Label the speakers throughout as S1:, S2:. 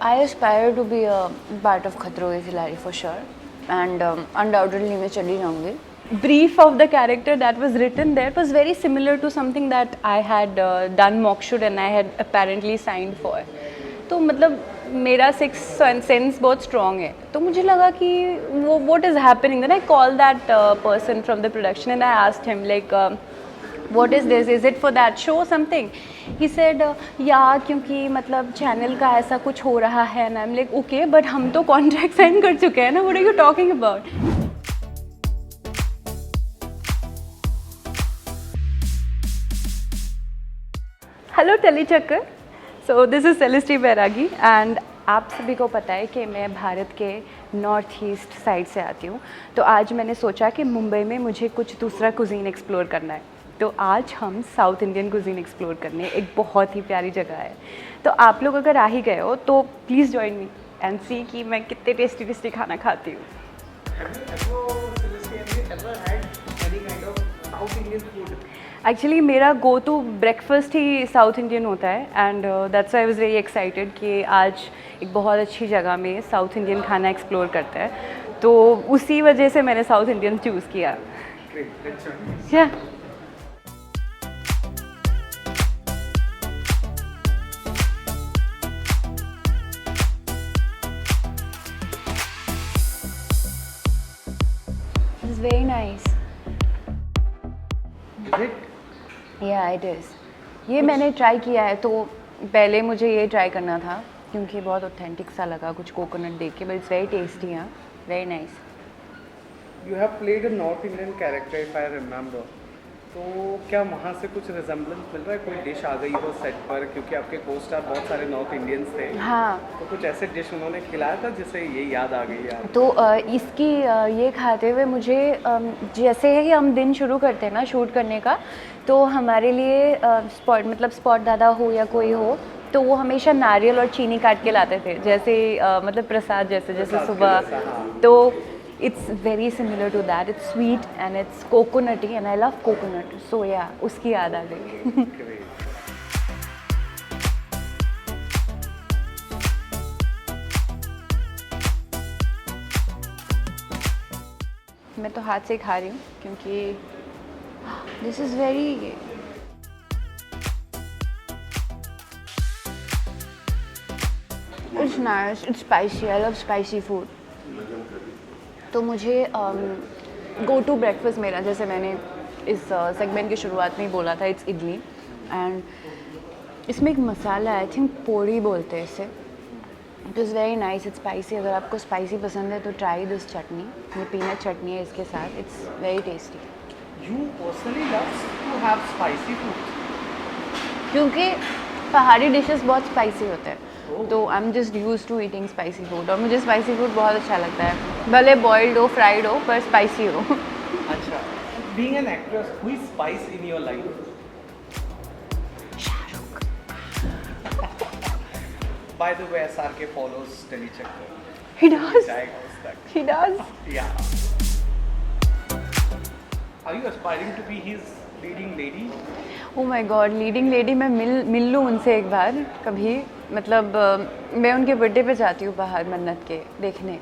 S1: I aspire to be a part of Khatro Ke Khiladi for sure, and undoubtedly मैं चली जाऊँगी. Brief of the character that was written there was very similar to something that I had done mock shoot and I had apparently signed for. तो मतलब मेरा six sense बहुत strong है, तो मुझे लगा कि वो what is happening. Then I called that person from the production and I asked him like, what is this? Is it for that show something? He said, yeah, क्योंकि मतलब channel का ऐसा कुछ हो रहा है. And I'm like, okay, but हम तो कॉन्ट्रैक्ट साइन कर चुके हैं ना. What are you talking about? Hello Telechakkar. So this is Celesti Bairagi and आप सभी को पता है कि मैं भारत के नॉर्थ ईस्ट साइड से आती हूँ. तो आज मैंने सोचा कि मुंबई में मुझे कुछ दूसरा कुजीन एक्सप्लोर करना है. तो आज हम साउथ इंडियन कुजीन एक्सप्लोर करने एक बहुत ही प्यारी जगह है. तो आप लोग अगर आ ही गए हो तो प्लीज़ जॉइन मी एंड सी कि मैं कितने टेस्टी टेस्टी खाना खाती हूँ. एक्चुअली मेरा गो टू ब्रेकफास्ट ही साउथ इंडियन होता है and that's I was very excited कि आज एक बहुत अच्छी जगह में साउथ इंडियन खाना एक्सप्लोर करता है. तो उसी वजह से मैंने साउथ इंडियन चूज़ किया. या इट्स वेरी नाइस. या इट इज़. ये मैंने ट्राई किया है. तो पहले मुझे ये ट्राई करना था क्योंकि बहुत ऑथेंटिक सा लगा कुछ कोकोनट देख के. But it's very tasty. हाँ, very nice.
S2: You have played a North Indian character if I remember. तो क्या वहाँ से कुछ रिजेम्बलेंस मिल रहा है? कोई डिश आ गई हो सेट पर, क्योंकि आपके को स्टार बहुत सारे नॉर्थ इंडियंस थे.
S1: हाँ.
S2: तो कुछ ऐसे डिश उन्होंने खिलाया था जिससे ये याद आ गई यार?
S1: तो इसकी ये खाते हुए मुझे जैसे ही हम दिन शुरू करते हैं ना शूट करने का, तो हमारे लिए स्पॉट दादा हो या कोई हो तो वो हमेशा नारियल और चीनी काट के लाते थे, जैसे मतलब प्रसाद जैसे सुबह. तो it's very similar to that. It's sweet and it's coconutty and I love coconut. So या उसकी याद आ गई. मैं तो हाथ से खा रही हूँ क्योंकि this is very it's nice. It's spicy. I love spicy food. तो मुझे गो टू ब्रेकफास्ट मेरा, जैसे मैंने इस सेगमेंट की शुरुआत में ही बोला था, इट्स इडली. एंड इसमें एक मसाला है, आई थिंक पोड़ी बोलते हैं इसे. It is very nice. It's spicy. अगर आपको स्पाइसी पसंद है तो ट्राई दिस चटनी. ये पीनट चटनी है इसके साथ. It's very tasty.
S2: You personally love to have spicy food.
S1: क्योंकि पहाड़ी डिशेस बहुत स्पाइसी होते हैं. तो I am just use to eating spicy food. और मुझे स्पाइसी फूड बहुत अच्छा लगता है, भले बॉइल्ड हो, फ्राइड हो, पर स्पाइसी हो.
S2: अच्छा. Being an actress, who is spice in your life? By the way, SRK follows Telechakkar.
S1: He does.
S2: That.
S1: He does.
S2: Yeah. Are you aspiring to be his leading lady?
S1: Oh my God, leading lady. मैं मिल लूँ उनसे एक बार कभी. मतलब मैं उनके birthday पे जाती हूँ बाहर मन्नत के देखने.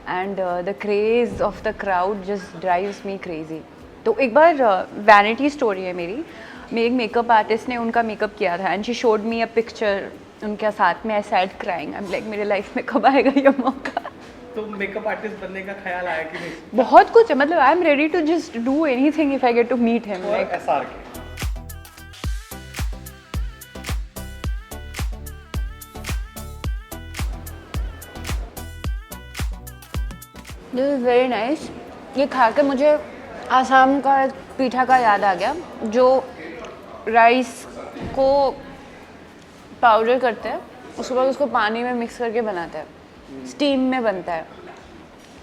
S1: And the craze of the crowd just drives me crazy. तो एक बार वैनिटी स्टोरी है मेरी. मेरी मेकअप आर्टिस्ट ने उनका मेकअप किया था and she showed me a picture उनके साथ में. आई sad crying. I am like मेरे लाइफ में कब आएगा ये मौका.
S2: तो मेकअप आर्टिस्ट बनने का ख्याल आया कि नहीं?
S1: बहुत कुछ है. मतलब I am ready to just do anything if I get to meet him. Like
S2: SRK.
S1: This is very nice. ये खा के मुझे आसाम का पीठा का याद आ गया, जो राइस को पाउडर करते हैं, उसके बाद उसको पानी में मिक्स करके बनाते हैं, स्टीम में बनता है.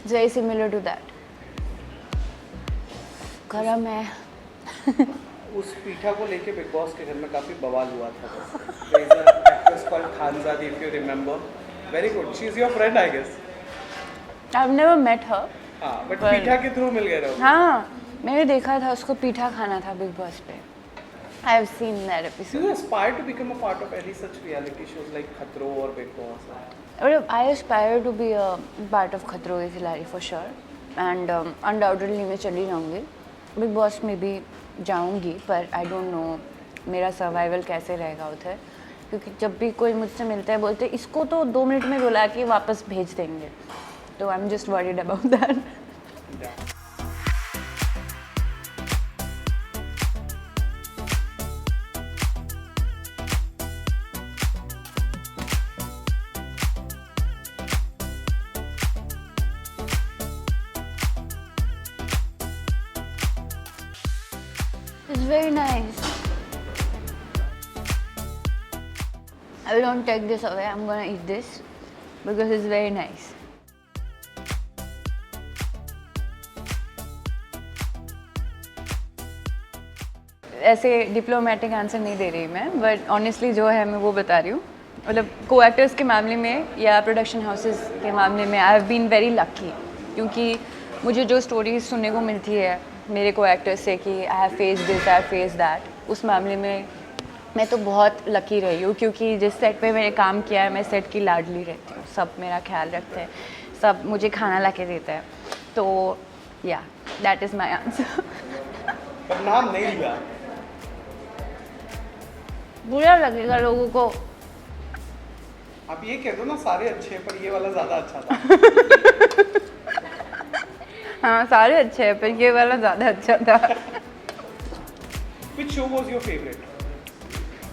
S1: Very similar to that. गरम है.
S2: उस पीठा को लेके बिग बॉस के घर में काफी बवाल हुआ था. There is an actress called Khanzadi, if you remember. Very good. She is your friend, I guess.
S1: I've never met her.
S2: हाँ, but पीठा के थ्रू मिल गए रहो.
S1: हाँ, मैंने देखा था उसको पीठा खाना था बिग बॉस पे. I have seen that
S2: Do
S1: episode.
S2: you aspire to become a part of any such reality shows like Khatro or Big Boss?
S1: I aspire to be a part of खतरों के खिलाड़ी for sure, and undoubtedly मैं चली जाऊँगी. Big boss में भी जाऊँगी, पर I don't know मेरा सर्वाइवल कैसे रहेगा उधर, क्योंकि जब भी कोई मुझसे मिलता है बोलते हैं इसको तो 2 मिनट में बुला के वापस भेज देंगे, तो I am just worried about that. It's very nice. I don't take this away. I'm gonna eat this because it's very nice. ऐसे डिप्लोमेटिक आंसर नहीं दे रही मैं, बट ऑनेस्टली जो है मैं वो बता रही हूँ. मतलब को एक्टर्स के मामले में या प्रोडक्शन हाउसेस के मामले में I have been very lucky, क्योंकि मुझे जो स्टोरीज सुनने को मिलती है मेरे को एक्टर्स से कि I have face this, I have face that, उस मामले में मैं तो बहुत लकी रही हूँ, क्योंकि जिस सेट पे मैंने काम किया है मैं सेट की लाडली रहती हूँ. सब मेरा ख्याल रखते हैं, सब मुझे खाना ला के देते हैं, तो या दैट इज़ माई आंसर.
S2: पर नाम नहीं लिया.
S1: बुरा लगेगा लोगों को.
S2: आप ये कह दो ना सारे अच्छे पर ये वाला ज़्यादा अच्छा था.
S1: हाँ सारे अच्छे हैं, पर ये वाला ज़्यादा अच्छा था.
S2: Which show was your favorite?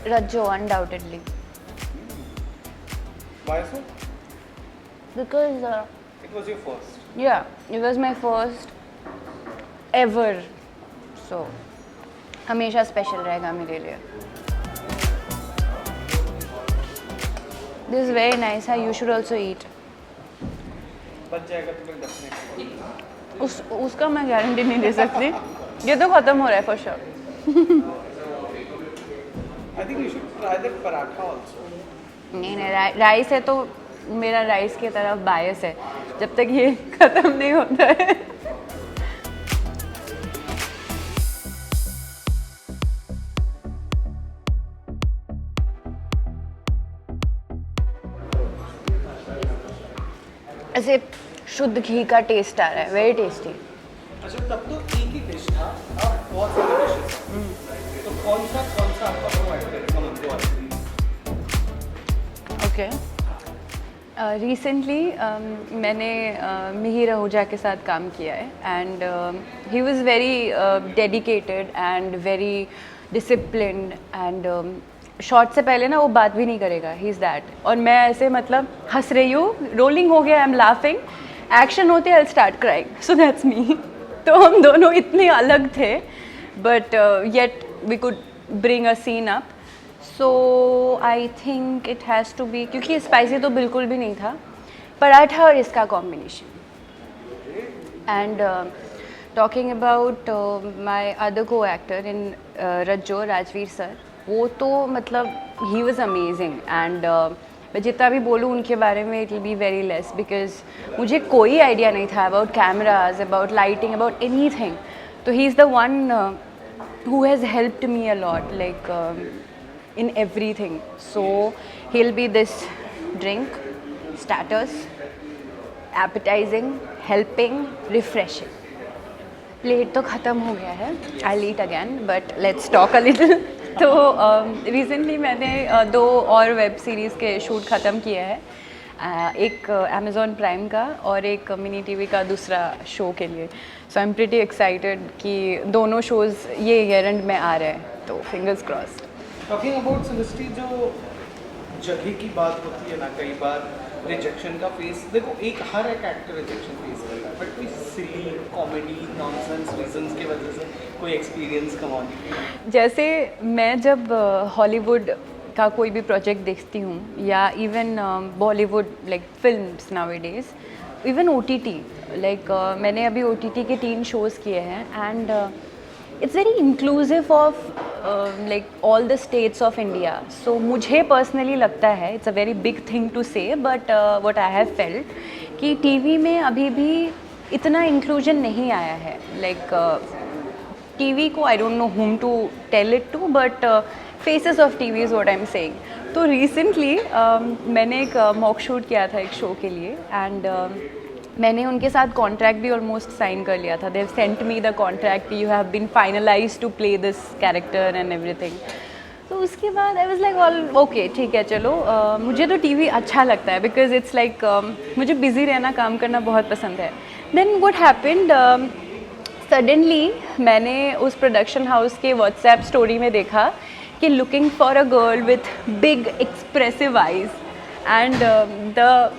S1: Rajjo, undoubtedly.
S2: Why so?
S1: Because
S2: It was your first.
S1: yeah, it was my first ever, so हमेशा स्पेशल रहेगा मेरे लिए. This is very nice. You should also eat.
S2: बच जाएगा तो फिर डेफिनेटली.
S1: उसका मैं गारंटी नहीं दे सकती. ये तो खत्म हो रहा है for sure.
S2: I think you should try that paratha also.
S1: नहीं, राइस है तो मेरा राइस की तरफ बायस है जब तक ये खत्म नहीं होता है. ऐसे शुद्ध घी का टेस्ट आ रहा है, वेरी टेस्टी.
S2: अच्छा तब तो एक ही डिश था, अब बहुत सारे डिशेस. तो कौन सा आपका प्रोवाइड करेगा मंदे वाले?
S1: ओके. रिसेंटली मैंने मिहिर आहूजा के साथ काम किया है, and he was very dedicated and very disciplined, and shot से पहले ना वो बात भी नहीं करेगा. He is that. और मैं ऐसे मतलब हंस रही हूँ, रोलिंग हो गया, आई एम लाफिंग, एक्शन होते I start crying. So that's me. तो हम दोनों इतने अलग थे, but yet we could bring a scene up. So I think it has to be, क्योंकि स्पाइसी तो बिल्कुल भी नहीं था, पराठा और इसका combination. And talking about my other co actor in Rajjo, Rajveer sir, वो तो मतलब ही वॉज अमेजिंग. एंड मैं जितना भी बोलूँ उनके बारे में it will be very less, because मुझे कोई आइडिया नहीं था about cameras, about lighting, about anything. तो he is the one who has helped me a lot, like in everything. So he'll be this drink, starters, appetizing, helping, refreshing. Plate तो ख़त्म हो गया है. I'll eat again, but let's talk a little. तो recently मैंने 2 और web series के shoot ख़त्म किए हैं. एक अमेज़ॉन प्राइम का और एक मिनी टीवी का दूसरा शो के लिए. सो आई एम प्रिटी एक्साइटेड कि दोनों शोज़ ये ईयर एंड में आ रहे हैं, तो फिंगर्स क्रॉस्ड.
S2: टॉकिंग अबाउट सेलेस्टी, जो जगह की बात होती है ना, कई बार रिजेक्शन का फेस, देखो हर एक एक्टर रिजेक्शन फेस करता है, बट कोई सिली कॉमेडी नॉनसेंस रीजंस की वजह से कोई एक्सपीरियंस कमाने.
S1: जैसे मैं जब हॉलीवुड का कोई भी प्रोजेक्ट देखती हूँ, या even Bollywood like films nowadays, even OTT, like मैंने अभी OTT के 3 शोज़ किए हैं, and it's very inclusive of like all the states of India. सो मुझे पर्सनली लगता है it's a very big thing to say, but what I have felt कि टीवी में अभी भी इतना इंक्लूजन नहीं आया है. लाइक टीवी को I don't know whom to tell it to, but faces of TV is what I'm saying. तो रिसेंटली मैंने एक मॉक शूट किया था एक शो के लिए एंड मैंने उनके साथ कॉन्ट्रैक्ट भी ऑलमोस्ट साइन कर लिया था. They have sent me the contract, you have been finalised to play this character and everything. तो उसके बाद I was like all okay ठीक है चलो. मुझे तो टीवी अच्छा लगता है बिकॉज इट्स लाइक मुझे बिज़ी रहना, काम करना बहुत पसंद है. देन व्हाट हैपेंड, सडनली मैंने उस प्रोडक्शन हाउस के व्हाट्सएप स्टोरी में देखा कि looking for a girl with big expressive eyes and the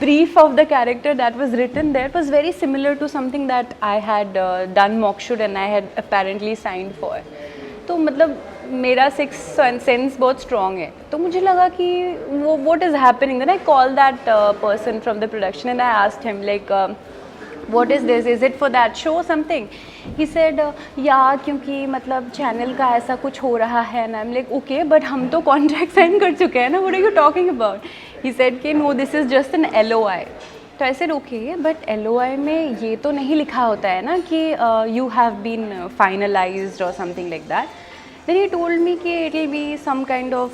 S1: brief of the character that was written there was very similar to something that I had done mock shoot and I had apparently signed for. तो मतलब मेरा six sense बहुत strong है. तो मुझे लगा कि वो what is happening. Then I called that person from the production and I asked him like what is this, is it for that show something. He said yeah क्योंकि मतलब channel का ऐसा कुछ हो रहा है. and I'm like okay but हम तो कॉन्ट्रैक्ट साइन कर चुके हैं ना, what are you talking about. He said कि no this is just an LOI. तो I said okay but LOI में ये तो नहीं लिखा होता है ना कि you have been finalized or something like that. Then he told me कि it will be some kind of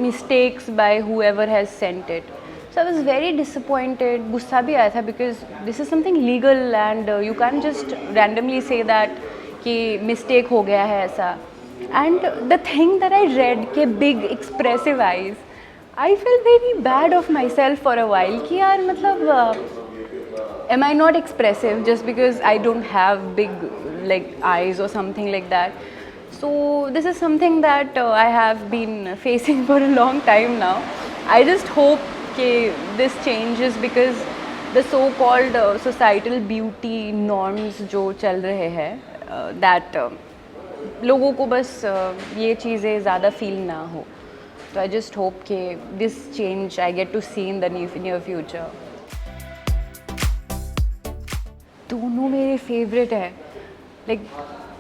S1: mistakes by whoever has sent it. So I was very disappointed. गुस्सा भी आया था because this is something legal and you can't just randomly say that कि mistake हो गया है ऐसा. And the thing that I read के big expressive eyes, I felt very bad of myself for a while कि यार मतलब am I not expressive just because I don't have big like eyes or something like that. So this is something that I have been facing for a long time now. I just hope कि this changes because the so-called societal beauty norms जो चल रहे हैं that लोगों को बस ये चीज़ें ज़्यादा फील ना हो. तो आई जस्ट होप कि this change I get to see in the near future. दोनों मेरे फेवरेट है. लाइक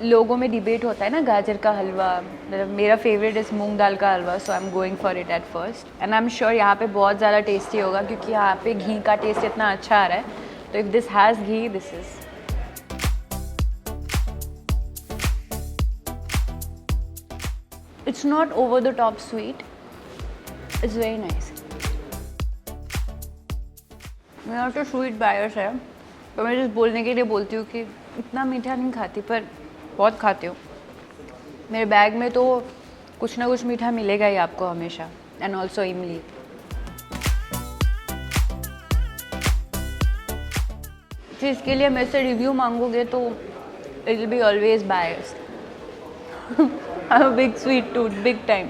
S1: लोगों में डिबेट होता है ना गाजर का हलवा, मतलब मेरा फेवरेट इज़ मूंग दाल का हलवा. So I am going for it at first and I am sure यहाँ पे बहुत ज़्यादा टेस्टी होगा क्योंकि यहाँ पे घी का टेस्ट इतना अच्छा आ रहा है. तो if this has ghee this is it's not over the top sweet, it's very nice. मेरा तो स्वीट बायर्स है तो मैं जिस बोलने के लिए बोलती हूँ कि इतना मीठा नहीं खाती पर बहुत खाती हूँ. मेरे बैग में तो कुछ ना कुछ मीठा मिलेगा ही आपको हमेशा. एंड ऑल्सो इमली. जिसके लिए मेरे से रिव्यू मांगोगे तो it will be always buyers. I have big sweet tooth big time.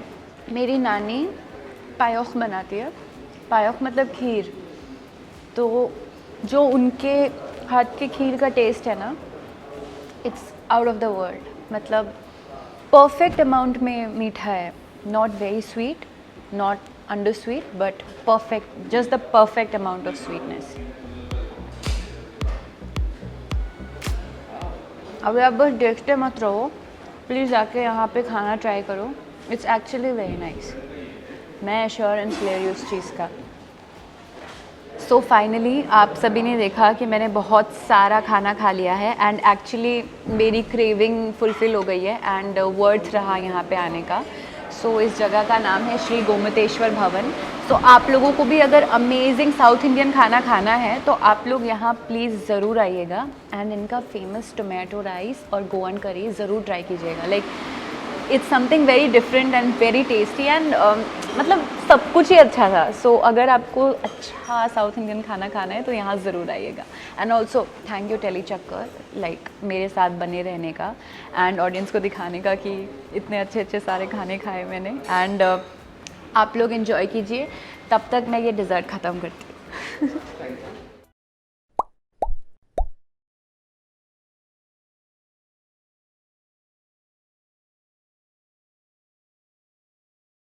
S1: मेरी नानी पायोक बनाती है. पायोक मतलब खीर. तो जो उनके हाथ के खीर का टेस्ट है ना, it's out of the world. मतलब परफेक्ट अमाउंट में मीठा है. Not very sweet, not under sweet, but perfect, just the perfect amount of sweetness. अगर आप बस देखते मत रहो, प्लीज़ आके यहाँ पे खाना ट्राई करो. It's actually very nice. मैं एश्योरेंस ले रही हूँ उस चीज़ का. सो फाइनली आप सभी ने देखा कि मैंने बहुत सारा खाना खा लिया है एंड एक्चुअली मेरी क्रेविंग फुलफ़िल हो गई है एंड वर्थ रहा यहाँ पे आने का. सो इस जगह का नाम है श्री गोमतेश्वर भवन. तो आप लोगों को भी अगर अमेजिंग साउथ इंडियन खाना खाना है तो आप लोग यहाँ प्लीज़ ज़रूर आइएगा. एंड इनका फेमस टोमेटो राइस और गोवन करी ज़रूर ट्राई कीजिएगा. Like it's something very different and very tasty and मतलब सब कुछ ही अच्छा था. सो अगर आपको अच्छा साउथ इंडियन खाना खाना है तो यहाँ ज़रूर आइएगा. And also thank you Tellychakkar like मेरे साथ बने रहने का एंड ऑडियंस को दिखाने का कि इतने अच्छे अच्छे सारे खाने खाए मैंने. एंड आप लोग इन्जॉय कीजिए. तब तक मैं ये डिज़र्ट ख़त्म करती हूँ.